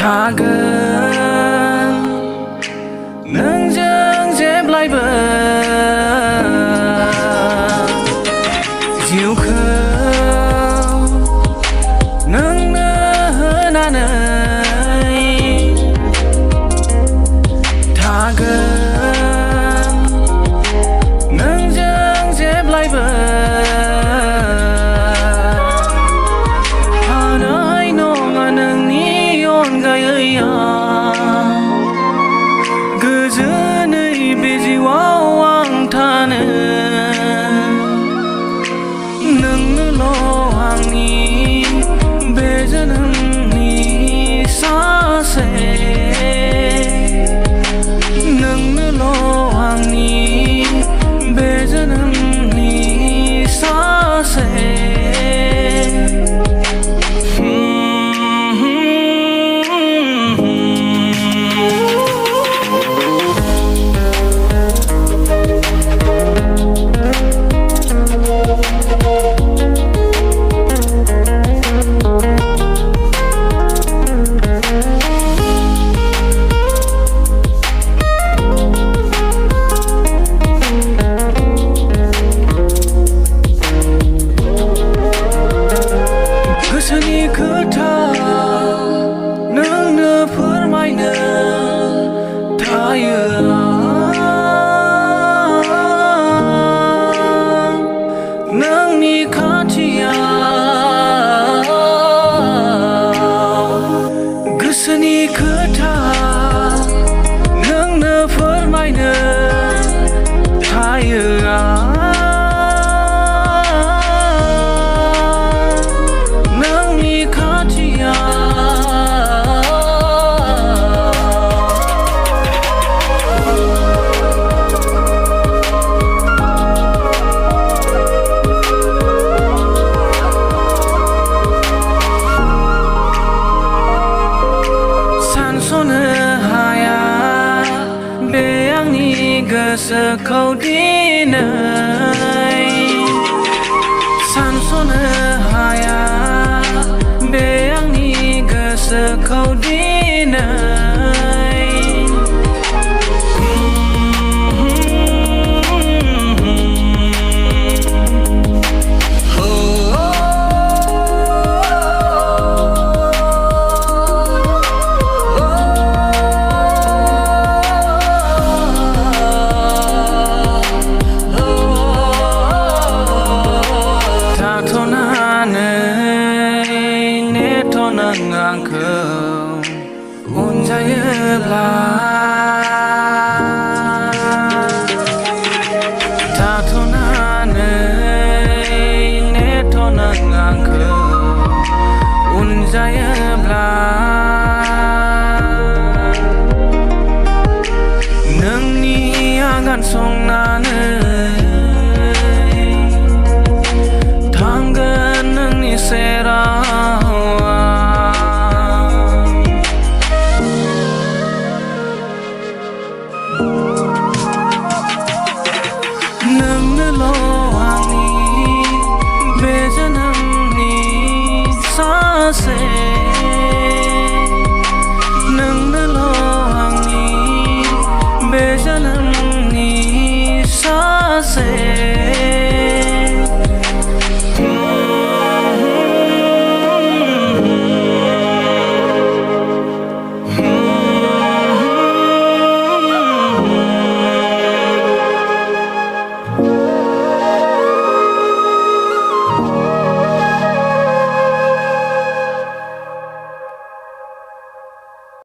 थागोन नोंजों जेब्लायबो जिउखौ नोंनो होनानै थागोन नोंजों जेब्लायबो हानाय नङा नोंनि अनगायै गोजोनै बे जिउआव आं थानो नोंनोल' आंनि बे जोनोमनि सासे नोंनोल' आंनि बे जोनोमनि सासे गोसोनि खोथा नोंनो फोरमायनो थायो नोंनि खाथियाव गोसोनि खोथा नोंनो फोरमायनो थायो सानस'नो हाया बे आंनि गोसोखौ दिनै सानस'नो हाया बे आंनि गोसोखौ दिनै नों आंखौ अनजायोब्ला थाथ'नानै नेथ' नों आंखौ अनजायोब्ला नोंनि आगान संनानै थांगोन नोंनि सेराव नोंनोल' आंनि बे जोनोमनि सासे नोंनोल' आंनि बे जोनोमनि सासे